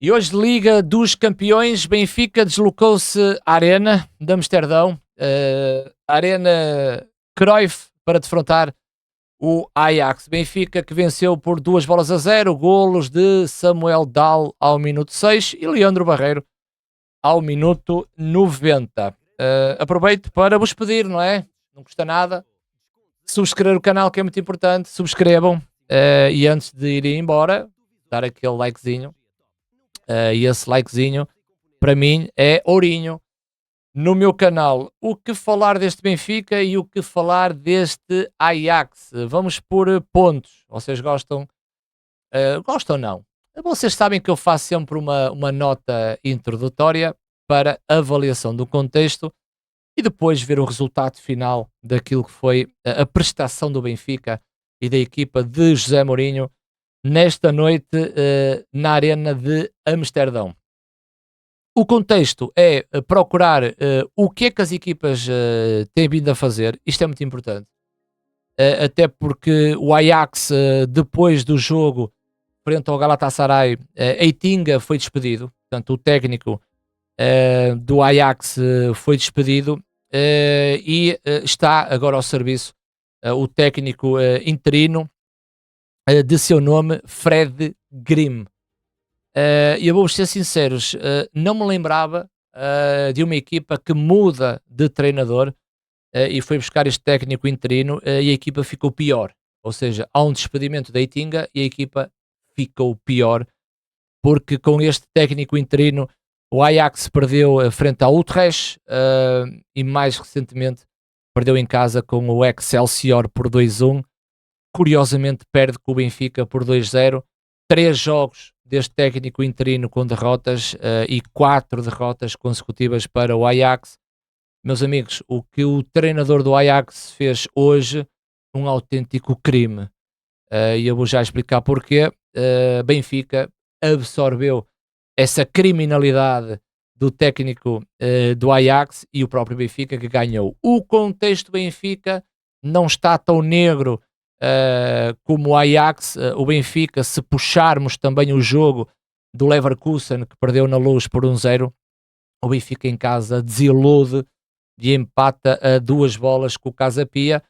E hoje, Liga dos Campeões, Benfica deslocou-se à Arena de Amsterdão, Arena Cruyff, para defrontar o Ajax. Benfica que venceu por 2-0, golos de Samuel Dal ao minuto 6 e Leandro Barreiro ao minuto 90. Aproveito para vos pedir, não é? Não custa nada. Subscrever o canal, que é muito importante. Subscrevam. E antes de irem embora, dar aquele likezinho. E esse likezinho, para mim, é ourinho no meu canal. O que falar deste Benfica e o que falar deste Ajax? Vamos por pontos. Vocês gostam? Gostam ou não? Vocês sabem que eu faço sempre uma nota introdutória para avaliação do contexto e depois ver o resultado final daquilo que foi a prestação do Benfica e da equipa de José Mourinho nesta noite na Arena de Amsterdão. O contexto é procurar o que é que as equipas têm vindo a fazer. Isto é muito importante. Até porque o Ajax, depois do jogo frente ao Galatasaray, Eitinga foi despedido. Portanto, o técnico do Ajax foi despedido e está agora ao serviço o técnico interino de seu nome, Fred Grimm. E eu vou ser sinceros, não me lembrava de uma equipa que muda de treinador e foi buscar este técnico interino e a equipa ficou pior. Ou seja, há um despedimento da Eitinga e a equipa ficou pior, porque com este técnico interino o Ajax perdeu frente ao Utrecht e mais recentemente perdeu em casa com o Excelsior por 2-1. Curiosamente perde com o Benfica por 2-0. 3 jogos deste técnico interino com derrotas e 4 derrotas consecutivas para o Ajax. Meus amigos, o que o treinador do Ajax fez hoje, um autêntico crime. E eu vou já explicar porquê. Benfica absorveu essa criminalidade do técnico do Ajax e o próprio Benfica que ganhou. O contexto Benfica não está tão negro como o Ajax. O Benfica, se puxarmos também o jogo do Leverkusen, que perdeu na Luz por 1-0, o Benfica em casa desilude e empata a 2 bolas com o Casa Pia.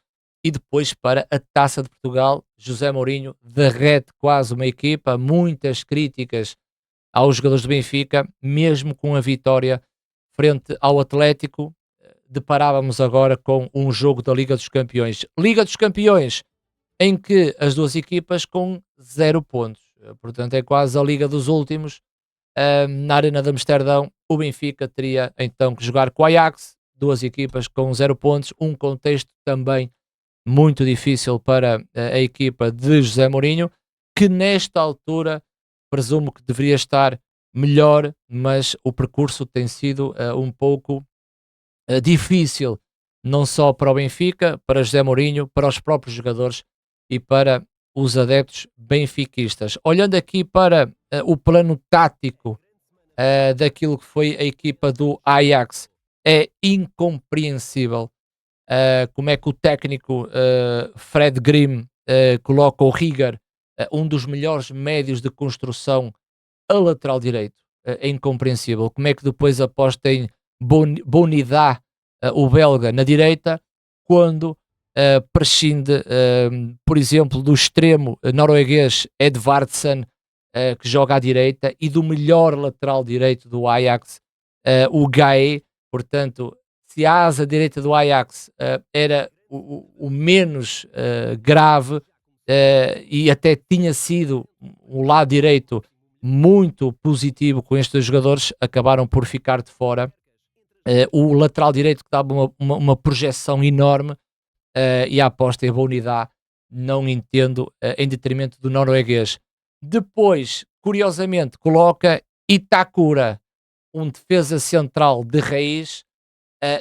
E depois para a Taça de Portugal, José Mourinho derrete quase uma equipa, muitas críticas aos jogadores do Benfica, mesmo com a vitória frente ao Atlético. Deparávamos agora com um jogo da Liga dos Campeões. Liga dos Campeões em que as duas equipas com 0 pontos. Portanto, é quase a Liga dos Últimos. Na Arena de Amsterdão, o Benfica teria então que jogar com o Ajax, duas equipas com 0 pontos, um contexto também muito difícil para a equipa de José Mourinho, que nesta altura presumo que deveria estar melhor, mas o percurso tem sido um pouco difícil, não só para o Benfica, para José Mourinho, para os próprios jogadores e para os adeptos benfiquistas. Olhando aqui para o plano tático daquilo que foi a equipa do Ajax, é incompreensível como é que o técnico Fred Grimm coloca o Rieger, um dos melhores médios de construção, a lateral direito. É incompreensível. Como é que depois aposta em Bonidá, o belga, na direita, quando prescinde, por exemplo, do extremo norueguês Edvardsen, que joga à direita, e do melhor lateral direito do Ajax, o Gaé. Portanto, se a asa direita do Ajax era o menos grave e até tinha sido o lado direito muito positivo com estes jogadores, acabaram por ficar de fora. O lateral direito que dava uma projeção enorme e a aposta em Bonidá, não entendo, em detrimento do norueguês. Depois, curiosamente, coloca Itakura, um defesa central de raiz,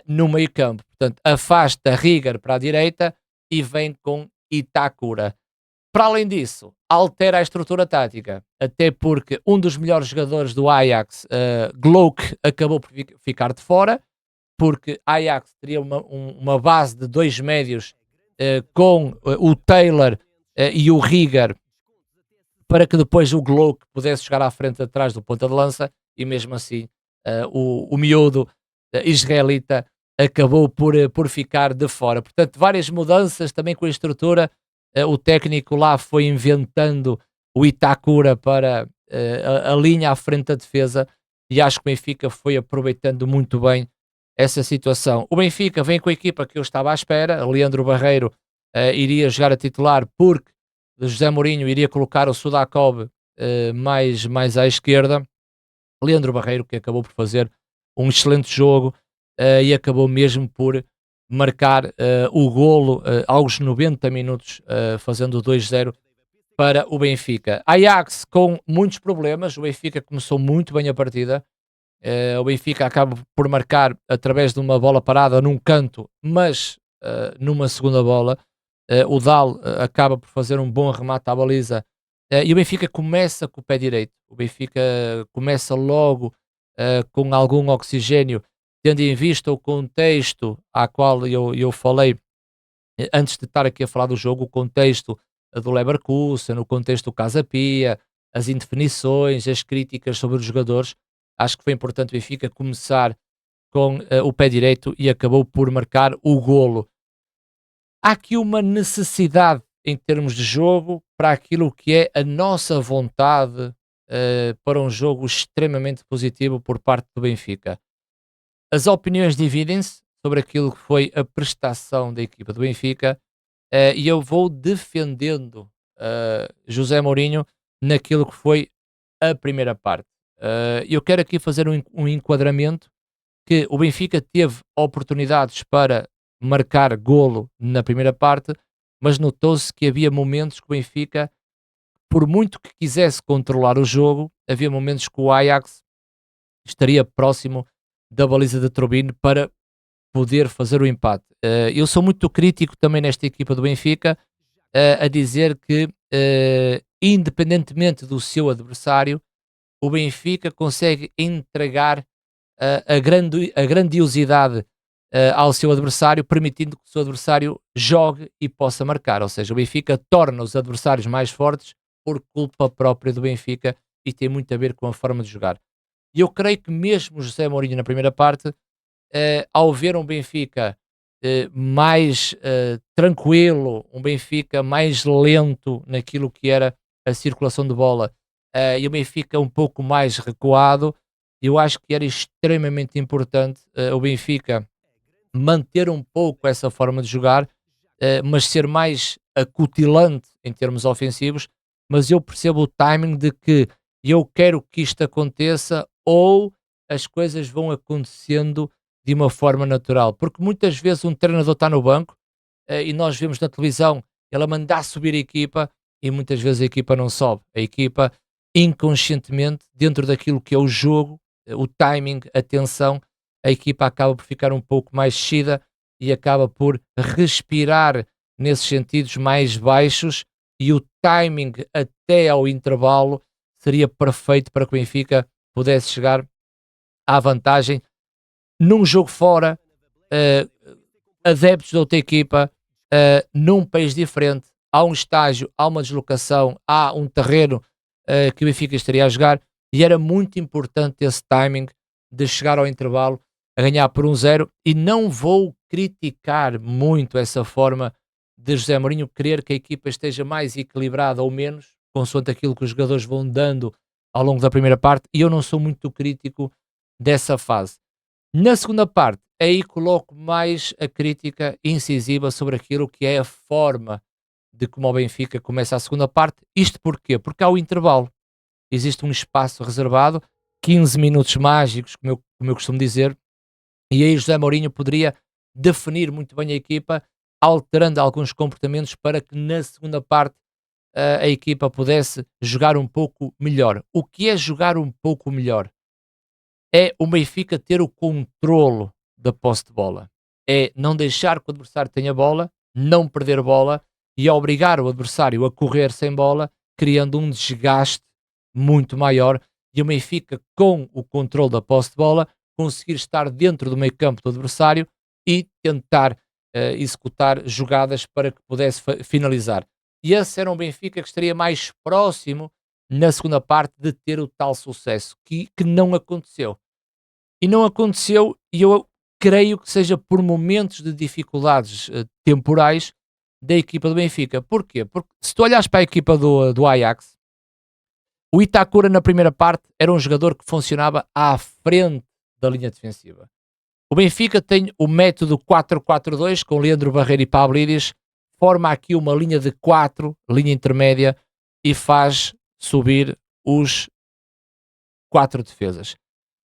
no meio campo. Portanto, afasta Rieger para a direita e vem com Itakura. Para além disso, altera a estrutura tática, até porque um dos melhores jogadores do Ajax, Glouk, acabou por ficar de fora, porque Ajax teria uma base de 2 médios com o Taylor e o Rieger para que depois o Glock pudesse jogar à frente atrás do ponta de lança e mesmo assim o miúdo israelita acabou por ficar de fora. Portanto, várias mudanças também com a estrutura. O técnico lá foi inventando o Itakura para a linha à frente da defesa e acho que o Benfica foi aproveitando muito bem essa situação. O Benfica vem com a equipa que eu estava à espera. Leandro Barreiro iria jogar a titular porque José Mourinho iria colocar o Sudakov mais à esquerda. Leandro Barreiro, que acabou por fazer um excelente jogo e acabou mesmo por marcar o golo aos 90 minutos, fazendo o 2-0 para o Benfica. Ajax com muitos problemas, o Benfica começou muito bem a partida, o Benfica acaba por marcar através de uma bola parada num canto, mas numa segunda bola, o Dal acaba por fazer um bom remate à baliza e o Benfica começa com o pé direito. O Benfica começa logo com algum oxigênio, tendo em vista o contexto a qual eu falei antes de estar aqui a falar do jogo, o contexto do Leverkusen, o contexto do Casa Pia, as indefinições, as críticas sobre os jogadores. Acho que foi importante o Benfica começar com o pé direito e acabou por marcar o golo. Há aqui uma necessidade em termos de jogo para aquilo que é a nossa vontade para um jogo extremamente positivo por parte do Benfica. As opiniões dividem-se sobre aquilo que foi a prestação da equipa do Benfica e eu vou defendendo José Mourinho naquilo que foi a primeira parte. Eu quero aqui fazer um enquadramento que o Benfica teve oportunidades para marcar golo na primeira parte, mas notou-se que havia momentos que o Benfica, por muito que quisesse controlar o jogo, havia momentos que o Ajax estaria próximo da baliza de Turbine para poder fazer o empate. Eu sou muito crítico também nesta equipa do Benfica, a dizer que, independentemente do seu adversário, o Benfica consegue entregar a grandiosidade ao seu adversário, permitindo que o seu adversário jogue e possa marcar. Ou seja, o Benfica torna os adversários mais fortes por culpa própria do Benfica e tem muito a ver com a forma de jogar. E eu creio que mesmo José Mourinho na primeira parte, ao ver um Benfica mais tranquilo, um Benfica mais lento naquilo que era a circulação de bola e o Benfica um pouco mais recuado, eu acho que era extremamente importante o Benfica manter um pouco essa forma de jogar, mas ser mais acutilante em termos ofensivos, mas eu percebo o timing de que eu quero que isto aconteça ou as coisas vão acontecendo de uma forma natural, porque muitas vezes um treinador está no banco e nós vemos na televisão ele a mandar subir a equipa e muitas vezes a equipa não sobe, a equipa inconscientemente, dentro daquilo que é o jogo, o timing, a tensão, a equipa acaba por ficar um pouco mais descida e acaba por respirar nesses sentidos mais baixos e o timing até ao intervalo seria perfeito para que o Benfica pudesse chegar à vantagem num jogo fora, adeptos da outra equipa, num país diferente, há um estágio, há uma deslocação, há um terreno que o Benfica estaria a jogar e era muito importante esse timing de chegar ao intervalo a ganhar por 1-0 e não vou criticar muito essa forma de José Mourinho querer que a equipa esteja mais equilibrada ou menos, consoante aquilo que os jogadores vão dando ao longo da primeira parte, e eu não sou muito crítico dessa fase. Na segunda parte, aí coloco mais a crítica incisiva sobre aquilo que é a forma de como o Benfica começa a segunda parte. Isto porquê? Porque há o intervalo. Existe um espaço reservado, 15 minutos mágicos, como eu costumo dizer, e aí José Mourinho poderia definir muito bem a equipa, alterando alguns comportamentos para que na segunda parte a equipa pudesse jogar um pouco melhor. O que é jogar um pouco melhor? É o Benfica ter o controlo da posse de bola. É não deixar que o adversário tenha bola, não perder bola e obrigar o adversário a correr sem bola, criando um desgaste muito maior e o Benfica, com o controle da posse de bola, conseguir estar dentro do meio campo do adversário e tentar executar jogadas para que pudesse finalizar. E esse era um Benfica que estaria mais próximo na segunda parte de ter o tal sucesso, que não aconteceu. E não aconteceu, e eu creio que seja por momentos de dificuldades temporais da equipa do Benfica. Porquê? Porque se tu olhares para a equipa do Ajax, o Itakura na primeira parte era um jogador que funcionava à frente da linha defensiva. O Benfica tem o método 4-4-2 com Leandro Barreiro e Pavlidis, forma aqui uma linha de 4, linha intermédia, e faz subir os 4 defesas.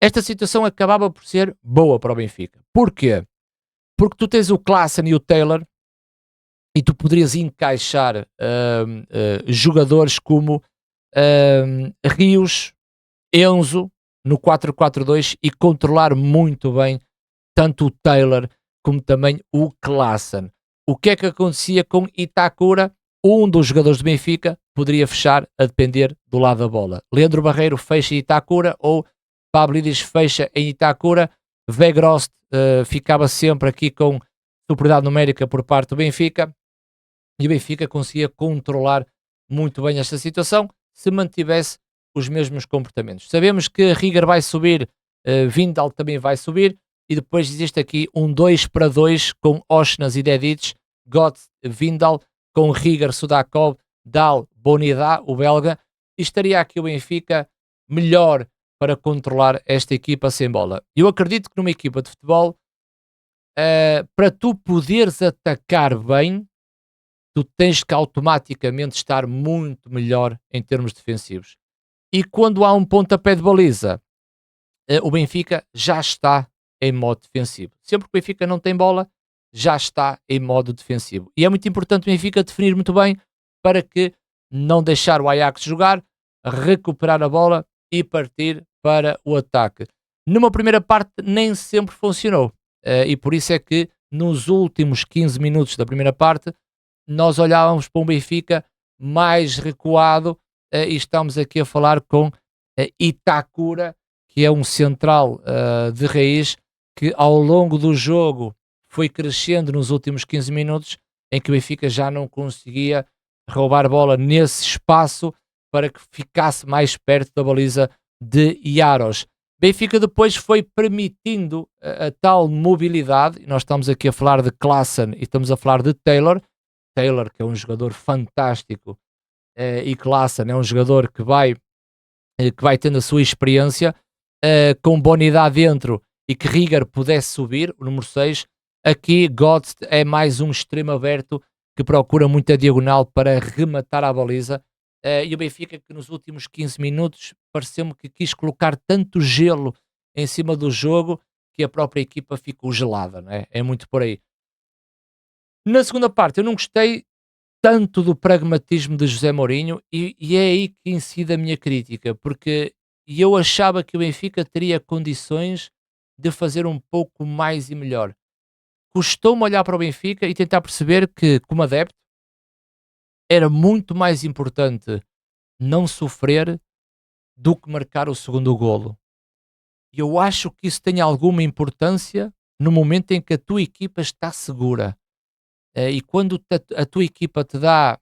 Esta situação acabava por ser boa para o Benfica. Porquê? Porque tu tens o Klaassen e o Taylor e tu poderias encaixar jogadores como Rios, Enzo no 4-4-2 e controlar muito bem tanto o Taylor como também o Klaassen. O que é que acontecia com Itakura? Um dos jogadores do Benfica poderia fechar a depender do lado da bola. Leandro Barreiro fecha Itakura ou Pavlidis fecha em Itakura. Weghorst ficava sempre aqui com superioridade numérica por parte do Benfica e o Benfica conseguia controlar muito bem esta situação se mantivesse os mesmos comportamentos. Sabemos que Riger vai subir, Vindal também vai subir, e depois existe aqui um 2-2 com Osnas e Dedic, Götze, Vindal, com Riger, Sudakov, Dal, Bonida, o belga, e estaria aqui o Benfica melhor para controlar esta equipa sem bola. Eu acredito que numa equipa de futebol, para tu poderes atacar bem, tu tens que automaticamente estar muito melhor em termos defensivos. E quando há um pontapé de baliza, o Benfica já está em modo defensivo. Sempre que o Benfica não tem bola, já está em modo defensivo. E é muito importante o Benfica definir muito bem para que não deixar o Ajax jogar, recuperar a bola e partir para o ataque. Numa primeira parte nem sempre funcionou. E por isso é que nos últimos 15 minutos da primeira parte nós olhávamos para um Benfica mais recuado e estamos aqui a falar com Itakura, que é um central de raiz que ao longo do jogo foi crescendo nos últimos 15 minutos, em que o Benfica já não conseguia roubar bola nesse espaço para que ficasse mais perto da baliza de Jaros. Benfica depois foi permitindo a tal mobilidade, e nós estamos aqui a falar de Klaassen e estamos a falar de Taylor, que é um jogador fantástico, e Klaassen é um jogador que vai tendo a sua experiência, com Bonida dentro e que Riger pudesse subir, o número 6, aqui Götze é mais um extremo aberto que procura muita diagonal para rematar a baliza, e o Benfica que nos últimos 15 minutos pareceu-me que quis colocar tanto gelo em cima do jogo que a própria equipa ficou gelada, não é? É muito por aí. Na segunda parte eu não gostei tanto do pragmatismo de José Mourinho e é aí que incide a minha crítica, porque eu achava que o Benfica teria condições de fazer um pouco mais e melhor. Custou-me olhar para o Benfica e tentar perceber que, como adepto, era muito mais importante não sofrer do que marcar o segundo golo. E eu acho que isso tem alguma importância no momento em que a tua equipa está segura. E quando a tua equipa te dá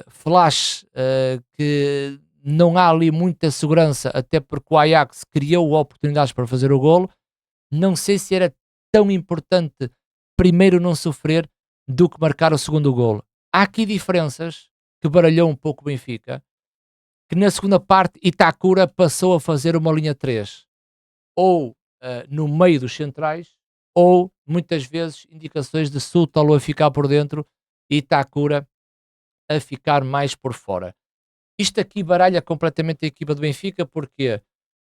flash que não há ali muita segurança, até porque o Ajax criou oportunidades para fazer o golo, não sei se era tão importante primeiro não sofrer do que marcar o segundo golo. Há aqui diferenças que baralhou um pouco o Benfica, que na segunda parte Itakura passou a fazer uma linha 3, ou no meio dos centrais, ou muitas vezes indicações de Sútalo a ficar por dentro e Itakura a ficar mais por fora. Isto aqui baralha completamente a equipa do Benfica, porquê?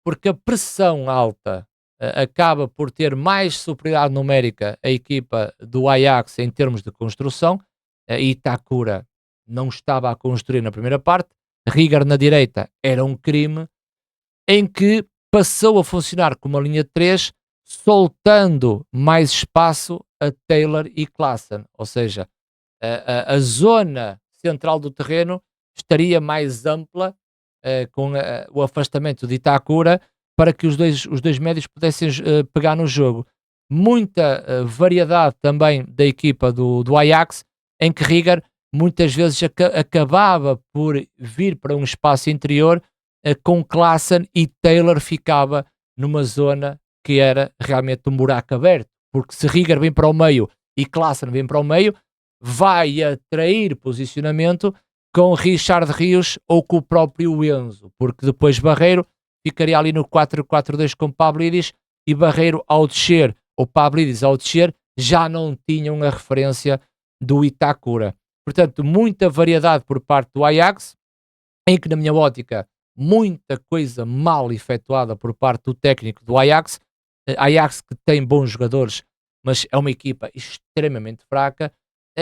Porque a pressão alta acaba por ter mais superioridade numérica a equipa do Ajax em termos de construção. Itakura não estava a construir na primeira parte, Riger na direita era um crime, em que passou a funcionar como uma linha de 3, soltando mais espaço a Taylor e Klaassen, ou seja, a zona central do terreno estaria mais ampla com o afastamento de Itakura para que os dois médios pudessem pegar no jogo. Muita variedade também da equipa do Ajax, em que Riger muitas vezes acabava por vir para um espaço interior com Klaassen, e Taylor ficava numa zona que era realmente um buraco aberto, porque se Rieger vem para o meio e Klaassen vem para o meio, vai atrair posicionamento com Richard Rios ou com o próprio Enzo, porque depois Barreiro ficaria ali no 4-4-2 com Pavlidis, e Barreiro ao descer, ou Pavlidis ao descer, já não tinham a referência do Itakura. Portanto, muita variedade por parte do Ajax, em que, na minha ótica, muita coisa mal efetuada por parte do técnico do Ajax. Ajax que tem bons jogadores, mas é uma equipa extremamente fraca,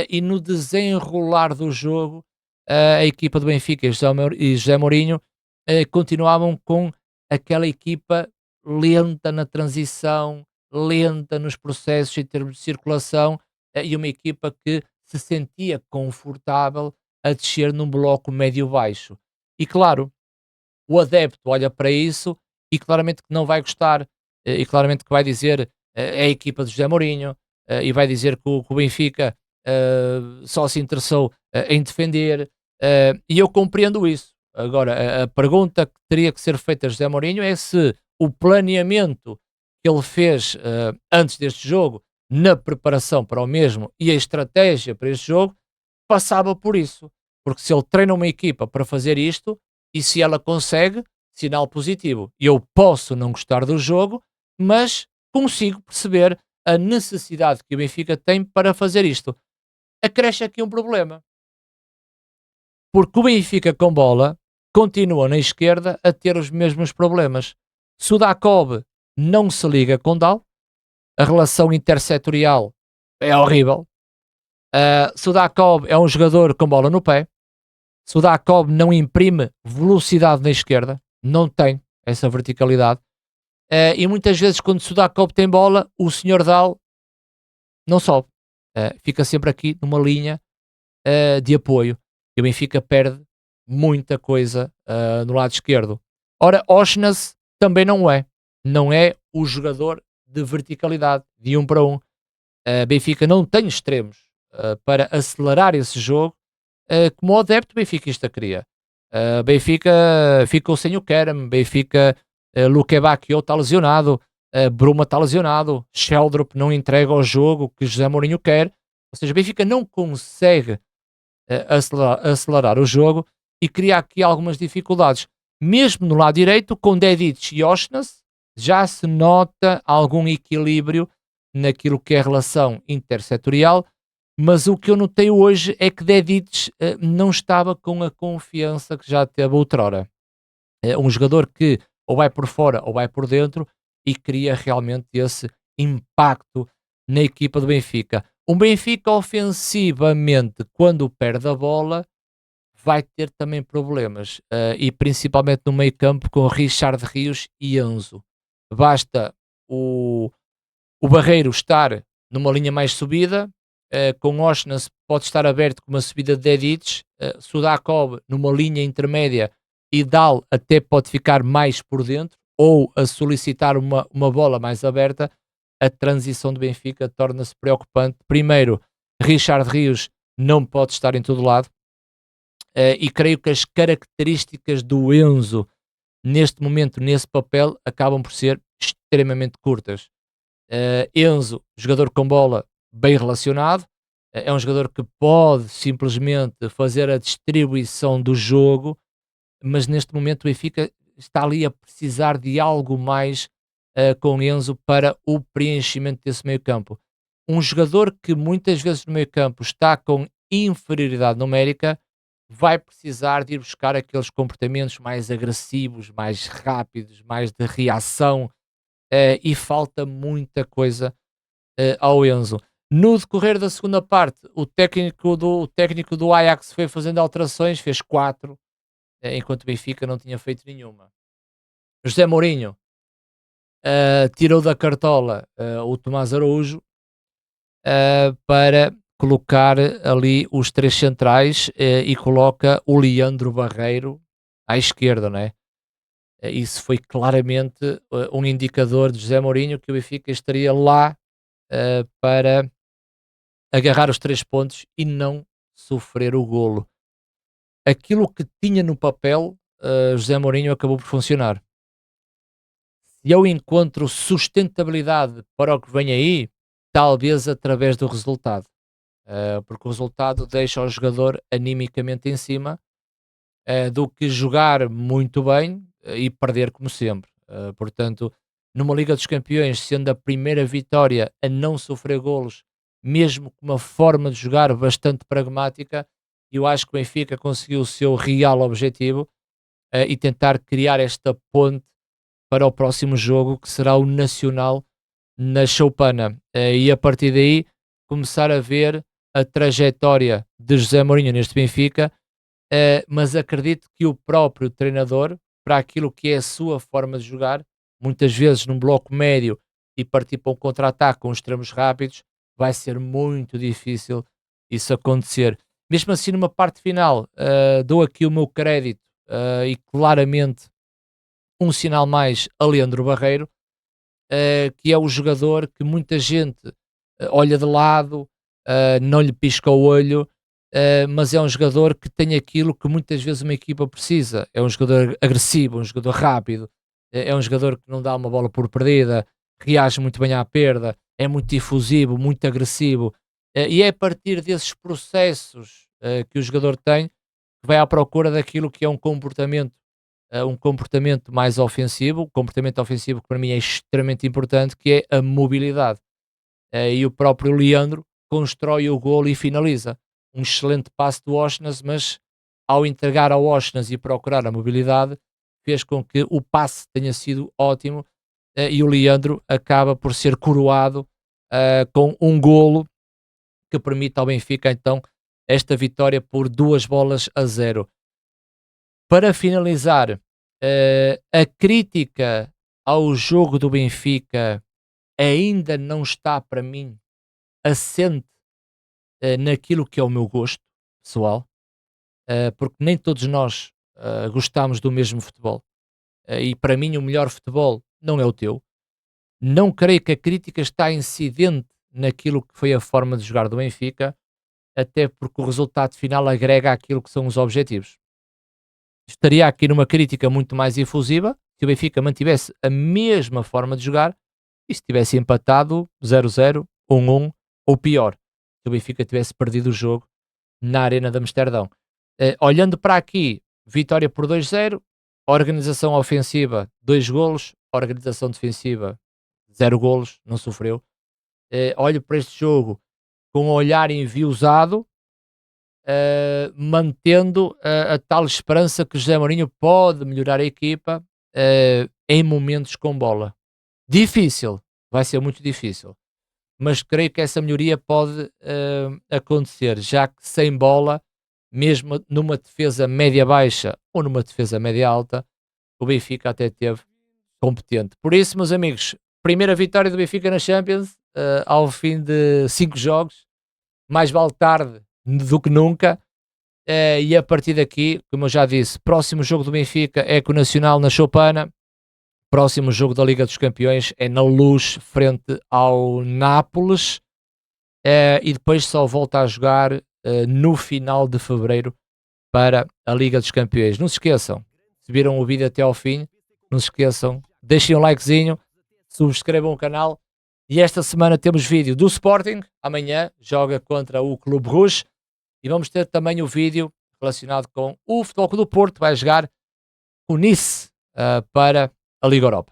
e no desenrolar do jogo, a equipa do Benfica e José Mourinho continuavam com aquela equipa lenta na transição, lenta nos processos em termos de circulação, e uma equipa que se sentia confortável a descer num bloco médio-baixo. E claro, o adepto olha para isso e claramente que não vai gostar, e claramente que vai dizer, é a equipa de José Mourinho, e vai dizer que o Benfica só se interessou em defender, e eu compreendo isso. Agora, a pergunta que teria que ser feita a José Mourinho é se o planeamento que ele fez antes deste jogo, na preparação para o mesmo, e a estratégia para este jogo, passava por isso. Porque se ele treina uma equipa para fazer isto, e se ela consegue, sinal positivo. Eu posso não gostar do jogo, mas consigo perceber a necessidade que o Benfica tem para fazer isto. Acresce aqui um problema, porque o Benfica com bola continua na esquerda a ter os mesmos problemas. Sudakov não se liga com Dal, a relação intersetorial é horrível. Sudakov é um jogador com bola no pé. Sudakov não imprime velocidade na esquerda, não tem essa verticalidade. E muitas vezes, quando Sudakov tem bola, o senhor Dal não sobe. Fica sempre aqui numa linha de apoio. E o Benfica perde muita coisa no lado esquerdo. Ora, Osnas também não é. Não é o jogador de verticalidade, de 1 para 1. Benfica não tem extremos para acelerar esse jogo, como o adepto benfiquista queria. Benfica ficou sem o Kerem, Benfica, Luque Bacchio está lesionado, Bruma está lesionado, Sheldrop não entrega ao jogo que José Mourinho quer, ou seja, Benfica não consegue acelerar o jogo e cria aqui algumas dificuldades. Mesmo no lado direito, com Dedic e Osnas, já se nota algum equilíbrio naquilo que é a relação intersetorial, mas o que eu notei hoje é que Dedic não estava com a confiança que já teve outrora. É um jogador que ou vai por fora ou vai por dentro e cria realmente esse impacto na equipa do Benfica. Um Benfica ofensivamente, quando perde a bola, vai ter também problemas, e principalmente no meio campo com Richard Rios e Enzo. Basta o Barreiro estar numa linha mais subida, com Osnas pode estar aberto com uma subida de Dedic, Sudakov numa linha intermédia, e Dal até pode ficar mais por dentro, ou a solicitar uma bola mais aberta. A transição do Benfica torna-se preocupante. Primeiro, Richard Rios não pode estar em todo lado, e creio que as características do Enzo neste momento, nesse papel, acabam por ser extremamente curtas. Enzo, jogador com bola bem relacionado, é um jogador que pode simplesmente fazer a distribuição do jogo, mas neste momento o Benfica está ali a precisar de algo mais com Enzo para o preenchimento desse meio campo. Um jogador que muitas vezes no meio campo está com inferioridade numérica vai precisar de ir buscar aqueles comportamentos mais agressivos, mais rápidos, mais de reação, e falta muita coisa ao Enzo. No decorrer da segunda parte, o técnico do Ajax foi fazendo alterações, fez 4, enquanto o Benfica não tinha feito nenhuma. José Mourinho tirou da cartola o Tomás Araújo para colocar ali os 3 centrais, e coloca o Leandro Barreiro à esquerda, não é? Isso foi claramente um indicador de José Mourinho que o Benfica estaria lá para agarrar os 3 pontos e não sofrer o golo. Aquilo que tinha no papel, José Mourinho acabou por funcionar. Se eu encontro sustentabilidade para o que vem aí, talvez através do resultado. Porque o resultado deixa o jogador animicamente em cima, do que jogar muito bem e perder como sempre. Portanto, numa Liga dos Campeões, sendo a primeira vitória a não sofrer golos, mesmo com uma forma de jogar bastante pragmática, eu acho que o Benfica conseguiu o seu real objetivo, e tentar criar esta ponte para o próximo jogo, que será o Nacional na Choupana. E a partir daí começar a ver a trajetória de José Mourinho neste Benfica, mas acredito que o próprio treinador, para aquilo que é a sua forma de jogar, muitas vezes num bloco médio e partir para um contra-ataque com extremos rápidos, vai ser muito difícil isso acontecer. Mesmo assim, numa parte final, dou aqui o meu crédito, e claramente um sinal mais a Leandro Barreiro, que é o jogador que muita gente olha de lado, não lhe pisca o olho, mas é um jogador que tem aquilo que muitas vezes uma equipa precisa. É um jogador agressivo, um jogador rápido, é um jogador que não dá uma bola por perdida, reage muito bem à perda, é muito difusivo, muito agressivo, e é a partir desses processos que o jogador tem que vai à procura daquilo que é um comportamento mais ofensivo, um comportamento ofensivo que para mim é extremamente importante, que é a mobilidade. E o próprio Leandro constrói o golo e finaliza. Um excelente passe do Osnas, mas ao entregar ao Osnas e procurar a mobilidade, fez com que o passe tenha sido ótimo, e o Leandro acaba por ser coroado com um golo que permite ao Benfica então esta vitória por 2-0. Para finalizar, a crítica ao jogo do Benfica ainda não está para mim assente naquilo que é o meu gosto pessoal, porque nem todos nós gostamos do mesmo futebol. E para mim o melhor futebol não é o teu. Não creio que a crítica está incidente naquilo que foi a forma de jogar do Benfica, até porque o resultado final agrega aquilo que são os objetivos. Estaria aqui numa crítica muito mais efusiva se o Benfica mantivesse a mesma forma de jogar e se tivesse empatado 0-0, 1-1 ou pior, se o Benfica tivesse perdido o jogo na Arena de Amsterdão. Olhando para aqui, vitória por 2-0, organização ofensiva 2 golos, organização defensiva 0 golos, não sofreu. Olho para este jogo com um olhar enviosado, mantendo a tal esperança que José Mourinho pode melhorar a equipa em momentos com bola. Difícil, vai ser muito difícil, mas creio que essa melhoria pode acontecer, já que sem bola, mesmo numa defesa média-baixa ou numa defesa média-alta, o Benfica até teve competente. Por isso, meus amigos, primeira vitória do Benfica na Champions, ao fim de 5 jogos, mais vale tarde do que nunca. E a partir daqui, como eu já disse, próximo jogo do Benfica é com o Nacional na Choupana. Próximo jogo da Liga dos Campeões é na Luz, frente ao Nápoles. E depois só volta a jogar no final de fevereiro para a Liga dos Campeões. Não se esqueçam, se viram o vídeo até ao fim, não se esqueçam, deixem um likezinho, subscrevam o canal. E esta semana temos vídeo do Sporting, amanhã joga contra o Clube Rouge, e vamos ter também o vídeo relacionado com o Futebol Clube do Porto, vai jogar o Nice para a Liga Europa.